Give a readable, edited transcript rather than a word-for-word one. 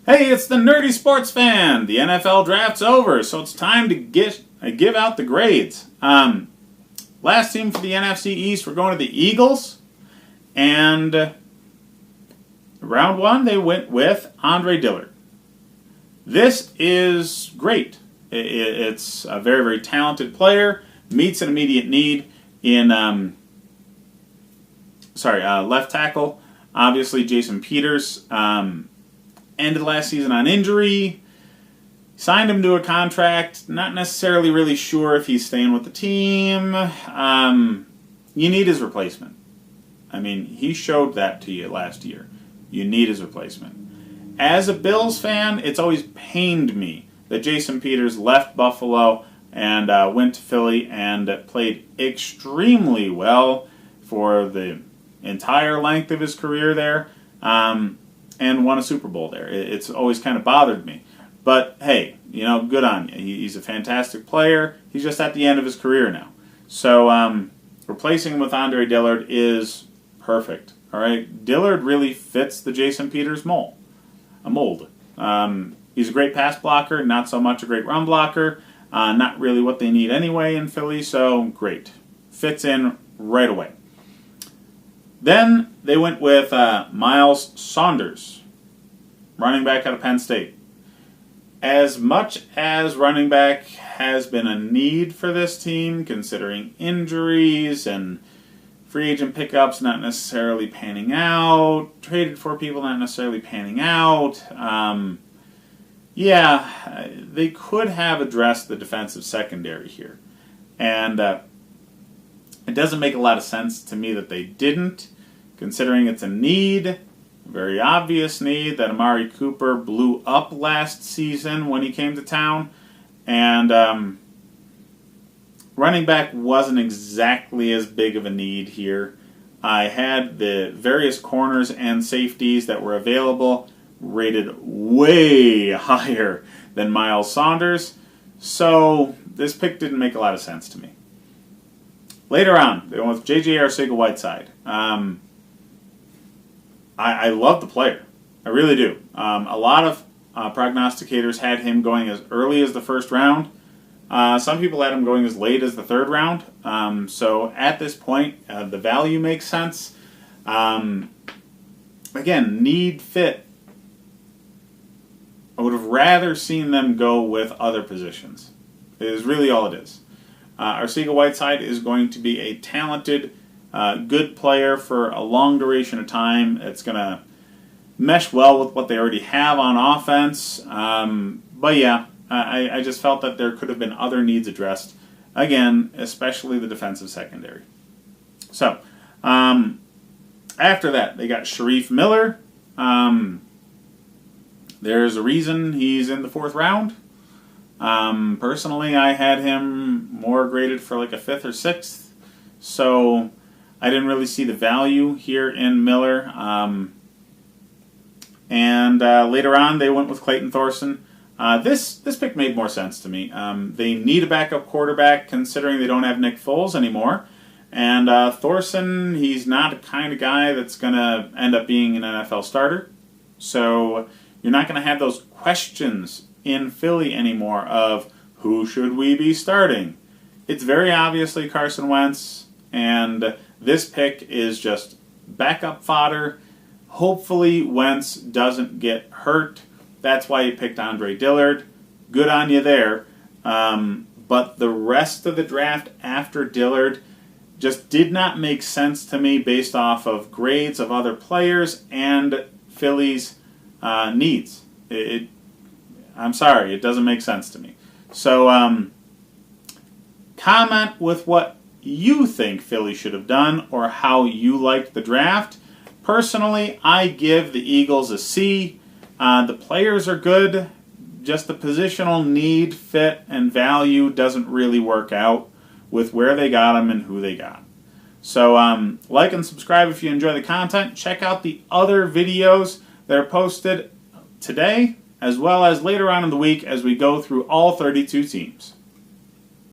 Hey, it's the Nerdy Sports Fan. The NFL draft's over, so it's time to give out the grades. Last team for the NFC East, we're going to the Eagles. And round one, they went with Andre Dillard. This is great. It's a very, very talented player. Meets an immediate need in left tackle. Obviously, Jason Peters ended last season on injury. Signed him to a contract. Not necessarily really sure if he's staying with the team. You need his replacement. I mean, he showed that to you last year. You need his replacement. As a Bills fan, it's always pained me that Jason Peters left Buffalo and went to Philly and played extremely well for the entire length of his career there, and won a Super Bowl there. It's always kind of bothered me. But hey, good on you. He's a fantastic player. He's just at the end of his career now. So replacing him with Andre Dillard is perfect. All right, Dillard really fits the Jason Peters mold. He's a great pass blocker, not so much a great run blocker. Not really what they need anyway in Philly, so great. Fits in right away. Then they went with Myles Saunders, running back out of Penn State. As much as running back has been a need for this team, considering injuries and free agent pickups not necessarily panning out, traded for people not necessarily panning out, they could have addressed the defensive secondary here. And it doesn't make a lot of sense to me that they didn't, considering it's a need, a very obvious need that Amari Cooper blew up last season when he came to town. And running back wasn't exactly as big of a need here. I had the various corners and safeties that were available rated way higher than Myles Saunders, so this pick didn't make a lot of sense to me. Later on, they went with J.J. Arcega-Whiteside. I love the player. I really do. A lot of prognosticators had him going as early as the first round. Some people had him going as late as the third round. So at this point, the value makes sense. Again, need fit. I would have rather seen them go with other positions. It is really all it is. Arcega-Whiteside is going to be a talented, good player for a long duration of time. It's going to mesh well with what they already have on offense. I just felt that there could have been other needs addressed. Again, especially the defensive secondary. So, after that, they got Sherif Miller. There's a reason he's in the fourth round. Personally, I had him more graded for like a fifth or sixth. So, I didn't really see the value here in Miller. Later on, they went with Clayton Thorson. This pick made more sense to me. They need a backup quarterback, considering they don't have Nick Foles anymore. And Thorson, he's not the kind of guy that's going to end up being an NFL starter. So you're not going to have those questions in Philly anymore of who should we be starting. It's very obviously Carson Wentz, and this pick is just backup fodder. Hopefully Wentz doesn't get hurt. That's why you picked Andre Dillard. Good on you there. But the rest of the draft after Dillard just did not make sense to me based off of grades of other players and Philly's needs. I'm sorry, it doesn't make sense to me. So comment with what you think Philly should have done or how you liked the draft. Personally, I give the Eagles a C. The players are good, just the positional need, fit, and value doesn't really work out with where they got them and who they got. So like and subscribe if you enjoy the content. Check out the other videos that are posted today, as well as later on in the week as we go through all 32 teams.